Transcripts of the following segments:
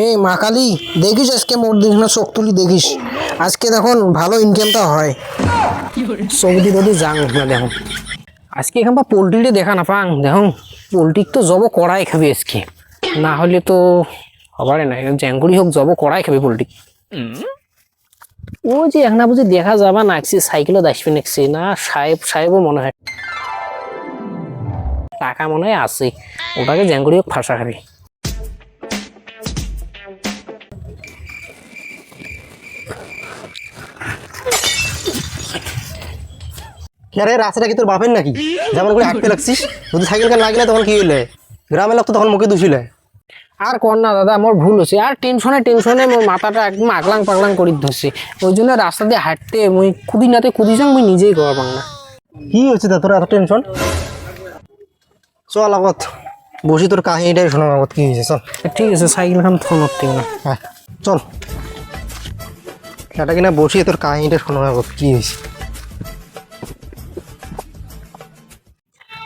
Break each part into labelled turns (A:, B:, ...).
A: এই মা কালী, দেখিস আজকে মোর দিস না চোখ তুলি দেখিস, আজকে দেখুন ভালো ইনকামটা হয়। সৌদি যদি যাং না দেখুন আজকে এখান পোলট্রিটা দেখা না পাং দেখুন, পোলট্রি তো জব কড়াই খাবে আজকে, না হলে তো হবারে না, জ্যাঙ্গুড়ি হোক জব কড়াই খাবে পোলট্রি। ও যে এখন বুঝি দেখা যাবা নাকছি সাইকেলও দাসবে নাকছি না, সাহেবও মনে হয় টাকা মনে হয় আছে, ওটাকে জ্যাঙ্গুড়ি হোক ফাঁসা খাবে।
B: আরে রাস্তাটা কি তোর বাপের নাকি? যেমন করে হাঁটতে লাগছিস, যদি সাইকেল কান লাগলে তখন কি হইলে? গ্রামের লোক তো তখন মুখে দুষিলে।
A: আর কর না দাদা, আমার ভুল হচ্ছে, আর টেনশনে মোর মাথাটা একদম আগলাং পাগলাং করে ধরছে, ওই জন্য রাস্তা দিয়ে হাঁটতে মুই কুদি নাতে কুদি যাং, মুই নিজেই করা পাং না।
B: কি হচ্ছে তা তোর এত টেনশন? চল আগত বসি, তোর কাহিনীটাই শোনা আগত কি হয়েছে। চল
A: ঠিক আছে, সাইকেল খান ফোন করতে না।
B: হ্যাঁ চল, এটা কিনা বসি তোর কাহিনীটা শোনা আগত কি হয়েছে।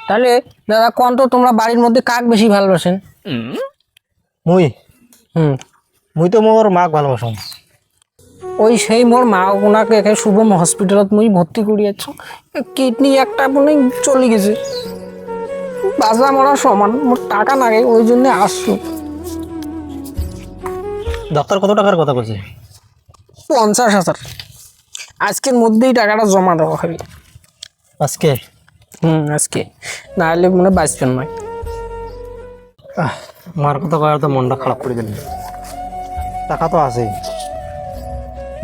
A: তাহলে দাদা কোন তো তোমরা বাড়ির মধ্যে কাক বেশি ভালোবাসেন?
B: মুই
A: হুম,
B: মুই তো মোর মাক ভালোবাসো।
A: ওই সেই মোর মা ওনাকে একে শুভম হসপিটালত মুই ভর্তি করিয়েছ, কিডনি একটা মনে চলে গেছে, বাজা মরা সমান, মোর টাকা লাগে ওই জন্য আসছো।
B: ডাক্তার কত টাকার কথা বলছে?
A: 50,000 আজকের মধ্যেই টাকাটা জমা দেওয়া হবে।
B: আজকে?
A: আজকে না হলে মনে বাঁচবেন নয়।
B: মার কথা কয়ার তো মনটা খারাপ করে দিল। টাকা তো আছেই,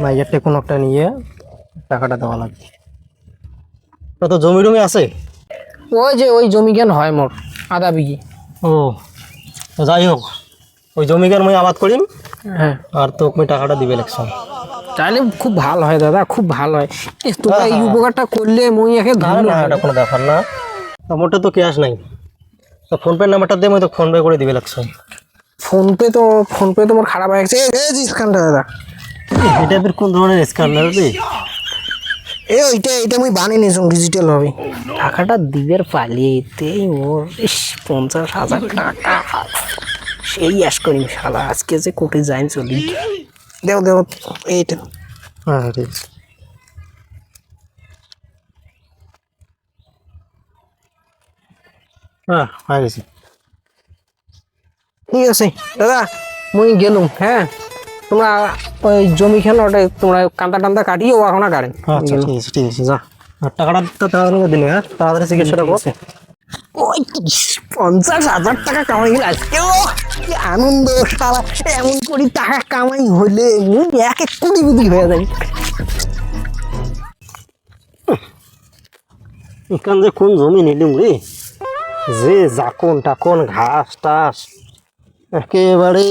B: মাইয়ারটা কোনো একটা নিয়ে টাকাটা দেওয়া লাগবে। তো জমি টমি আছে?
A: ওই যে ওই জমি জ্ঞান হয় মোর আধা বিঘি।
B: ও তো যাই হোক, ওই জমিকার মুই আবাদ করিম,
A: হ্যাঁ
B: আর তোকে মুই টাকাটা দিবে লাগছ।
A: তাহলে খুব ভালো হয় দাদা, খুব ভালো হয়। তোমরা এই উপকারটা করলে মুই একে ধন্য হই।
B: এটা কোনো ব্যাপার না, মোটে তো ক্যাশ নাই, তো ফোনপে নাম্বারটা দিয়ে মুই তো ফোনপে করে দিবে লাগছ।
A: ফোনপে তো মোর খারাপ হয়ে গেছে। এই স্ক্যানটা দাদা,
B: এটা ফির কোন ধরনের স্ক্যানার রে?
A: এইটা মুই বানিয়ে নিয়েছি ডিজিটাল হবে। টাকাটা দিবের পালিয়েতেই মোর 50,000 টাকা সেই আশ করিম শালা, আজকে যে কোটে যাইন চলি। দেও এইটা।
B: হ্যাঁ ঠিক আছে। হ্যাঁ হয়ে গেছে।
A: ঠিক আছে দাদা, মুই গেলুম। হ্যাঁ তোমরা ওই জমি খেলো, ওটা তোমরা কান্দা টান্দা কাটিয়ে ও এখন গাড়েন।
B: আচ্ছা ঠিক আছে ঠিক আছে, যা। আর টাকাটা তো তাড়াতাড়ি দিলে, হ্যাঁ তাড়াতাড়ি চিকিৎসাটা কর।
A: ওই 50,000 টাকা কামাই গেল আজকে, ও কি আনন্দ শালা, এমন করি টাকা কামাই হইলে মুই এক কোটিপতি হয়ে যাই।
B: এখান যে কোন জমি নিলিম রে, যে জাকন টাকন ঘাস টাস একেবারে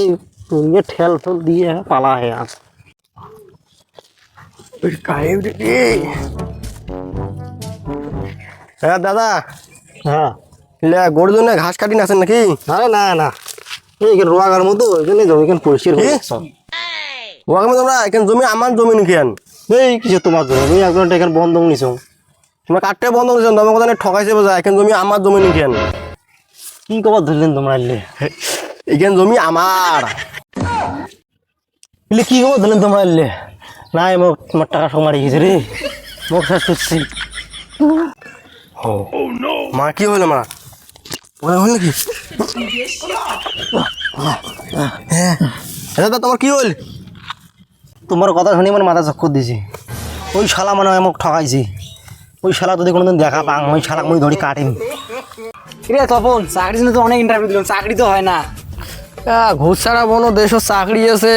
B: তুই ঠেল ঠেল দিয়ে পালা হে আজ। হ্যাঁ দাদা, হ্যাঁ গরুর জন্য ঘাস কাটি আছেন নাকি? আরে না না, এই রোয়াগার মতো এখানে জমি কেন পরিষ্কার হয়ে রোয়াগার মতো আমরা এখানে জমি, আমার জমি নাকি আন এই কিছু তোমার জমি, একজন এখানে বন্ধক নিছ, তোমার কাটতে বন্ধ করেছেন, তোমার কথা ঠকাইছে বোঝা, এখানে জমি আমার জমি নাকি আন? কি কবার ধরলেন তোমরা? এখানে জমি আমার, কি খবর ধরলেন তোমরা? নাই মোক তোমার টাকা সব মারি গেছে রে, মোক শেষ করছি। মা কি হলো? মা হল নাকি? দাদা তোমার কি হল? তোমার কথা শুনি আমার মাথা চক্কর দিছি। ওই শালা মানে মোক ঠকাইছি, ওই শালা যদি কোনোদিন দেখা পাং ওই শালা মই ধরি কাটিম।
C: রে তপন, চাকরির জন্য তো অনেক ইন্টারভিউ দিলাম, চাকরি তো হয় না।
A: ঘুষ ছাড়া বনো দেশের চাকরি আছে।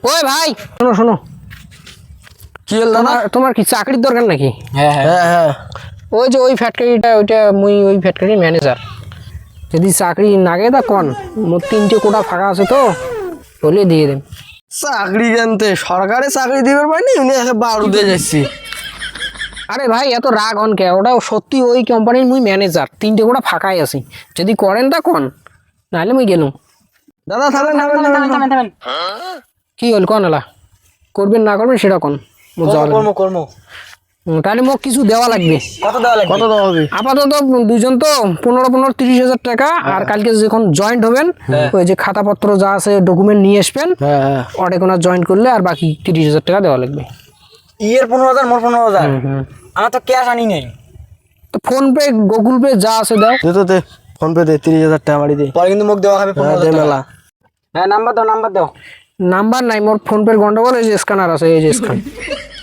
A: ওই ভাই শোনো, কি হল দাদা? তোমার কি চাকরির দরকার নাকি?
C: হ্যাঁ হ্যাঁ
B: হ্যাঁ
A: ওই যে ওই ফ্যাক্টরিটা, ওইটা মুই ওই ফ্যাক্টরির ম্যানেজার। যদি চাকরি নাগে তা কন, মোর 3টে কোটা ফাঁকা আছে তো, বলে দিয়ে দেন।
B: চাকরি জানতে সরকারে চাকরি দিবে পারিনি, উনি বারু দিয়ে যাচ্ছি।
A: আরে ভাই এত রাগ হন কে? ওটা সত্যি ওই কোম্পানির মুই ম্যানেজার, 3টে কোটা ফাঁকাই আছে, যদি করেন তা কন, নাহলে মুই গেলুম।
B: দাদা থামেন থামেন থামেন থামেন থামেন।
A: কি হল কন এলা? করবেন না করবেন সেটা কন।
C: কর্ম কর্ম
A: তাহলে মোক কিছু দেওয়া লাগবে।
C: কত দেওয়া লাগবে?
B: কত দেওয়া হবে?
A: আপাতত দুজন তো 15-30 হাজার টাকা, আর কালকে যখন জয়েন্ট হবেন ওই যে খাতাপত্র যা আছে ডকুমেন্ট নিয়ে আসবেন,
B: হ্যাঁ
A: অর্ডার কোনো জয়েন্ট করলে আর বাকি 30 হাজার টাকা দেওয়া লাগবে।
C: ইয়ের 15,000 মোর 15,000, আমার তো ক্যাশ আনি নাই।
A: তো ফোন পে গুগল পে যা আছে দাও।
B: দে ফোন পে দে 30,000 টাকা মারি দে।
C: পরে কিন্তু মুখ দেওয়া হবে 15,000 টাকা।
B: মেলা
C: হ্যাঁ নাম্বার দাও।
A: নাম্বার নাই মোর, ফোন পের গন্ডগোল, এই যে স্ক্যানার আছে, এই যে স্ক্যান।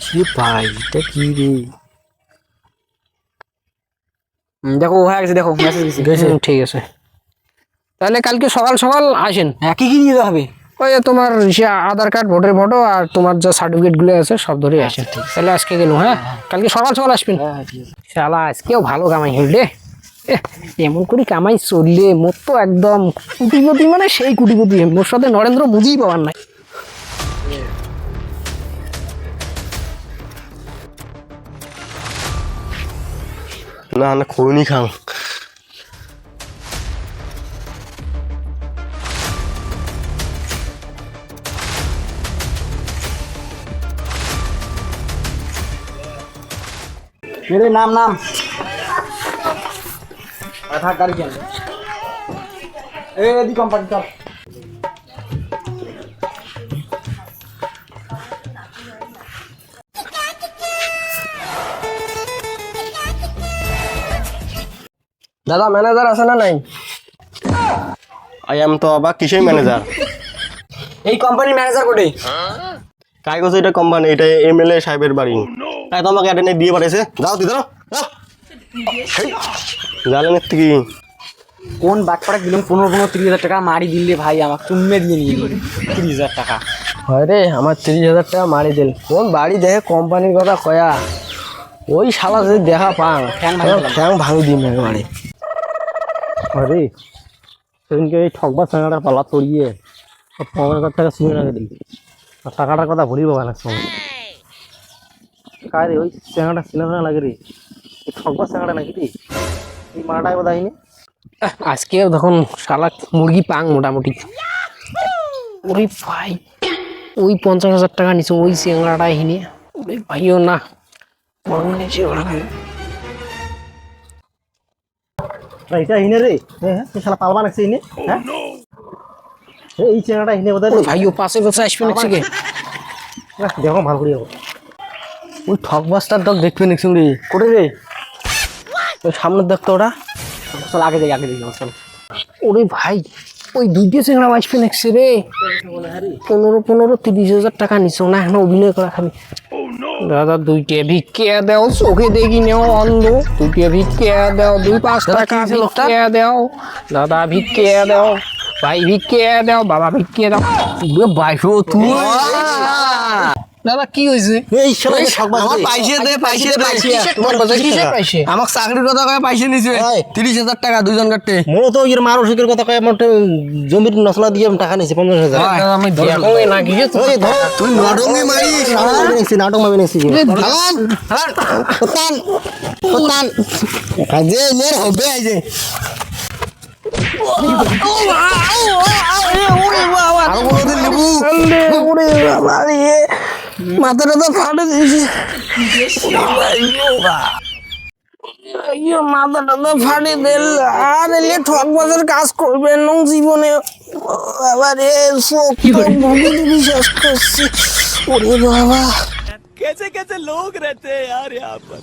B: কি ভাই এটা কি রে?
C: দেখো ও হয়ে গেছে, দেখো মেসেজ গেছে।
A: ঠিক আছে, তাহলে কালকে সকাল সকাল আসেন।
C: হ্যাঁ কি নিয়ে যেতে হবে?
A: ওই যে তোমার সে আধার কার্ড, ভোটের ফটো আর তোমার যা সার্টিফিকেট গুলো আছে সব ধরে আসেন। তাহলে আজকে গেল, হ্যাঁ কালকে সকাল সকাল আসবেন।
C: হ্যাঁ ঠিক আছে।
A: শালা আজকেও ভালো কামাই হইল রে। এমন করে কামাই চললে মোর তো একদম কুটিপতি, মানে সেই কুটিপতি। মোর সাথে নরেন্দ্র মোদিই পাওয়ার নাই।
B: না খৈনি খাং।
C: मेरे नाम आधार कार्ड के अंदर ए दी कंपनी चल।
B: দাদা ম্যানেজার আছে না নাই? আই এম তো অবাক, কিসের ম্যানেজার?
C: এই কোম্পানির ম্যানেজার কোটে?
B: কাই গেছে এটা কোম্পানি, এটা এমএলএ সাহেবের বাড়ি। তাই তোমাকে অ্যাটেন্ডে দিয়ে পাঠাইছে, যাও দিতে দাও। জানেন কি
C: কোন বাটপাড়া দিলাম 15-30 হাজার টাকা মারি দিলে ভাই, আমাকে চুম্মে দিয়ে নিয়ে গেল 30,000 টাকা।
B: হয় রে, আমার 30,000 টাকা মারি দিল। কোন বাড়ি দেখে কোম্পানির কথা কয়া, ওই শালা যদি দেখা পাং ঠ্যাং ভাঙি দিন একবারে। আরে সেদিনকে এই ঠকবা চাঙাটা পালা তড়িয়ে 15,000 টাকা শুনে রাখে দিই, আর টাকাটার কথা ভুলি পাবা না সময়। কারে ওই চাঙাটা ছিল না লাগে রে, এই ঠকবা চাঙাটা নাকি রে, এই মারাটাই বোধ হয়নি।
A: আজকে তখন শালা মুরগি পাং মোটামুটি। ওরে ভাই, ওই 50,000 টাকা নিচে ওই চেংড়াটা হিনে। ওরে ভাইও না,
B: এটা হিনে রে, হ্যাঁ শালা পালবা নাকছে হিনে। হ্যাঁ এই চেঙাটা হিনে বোধ হয়।
A: ভাইও পাশে পাশে আসবে নাকি?
B: দেখো ভালো করে ওই ঠকবাসটার ডগ দেখবে নাকি রে? কোটে রে? ওই সামনের দেখতো ওটা।
C: চল আগে যাই চল।
A: ওরে ভাই, ওই দুইটা চেংড়া আসবে নাকি রে? 15-30 হাজার টাকা নিছো না, এখন অভিনয় করা খাবি। দাদা দুইটা ভিক্ষে দাও, চোখে দেখি নেও অন্ধ। দুইটা ভিক্ষে দাও, 2-5 টাকা ভিক্ষে দাও। দাদা ভিক্ষে দাও, ভাই ভিক্ষে দাও, বাবা ভিক্ষে দাও। বাইশো তুই দাদা কি হয়েছে?
B: এই শালা ঠকবাস
D: আমার পাইছে দে
A: তোমার বাজার কিসের পাইছে?
D: আমাক চাকরির কথা কয়ে পাইছে নিছে 30,000 টাকা দুজন কাটতে।
B: মনে তো এর মানসিকের কথা কয়, আমার জমির নসলা দিয়ে টাকা নিয়েছে 50,000।
A: দাদা আমি দেখো না কিছু তো।
D: তুই নডঙ্গি মারিস
B: নাটক মাবি নাকি
D: আজে লের হবে আজে আরো কোনদিন নেবু
A: মাথাটা তো ফাটে দিয়েছে। মাথাটা তো ফাটে দিল। আর এলে ঠকবাজের কাজ করবেন না জীবনে। আবার বিশ্বাস করছি। ওরে বাবা,
E: कैसे कैसे लोग रहते हैं यार यहाँ पर।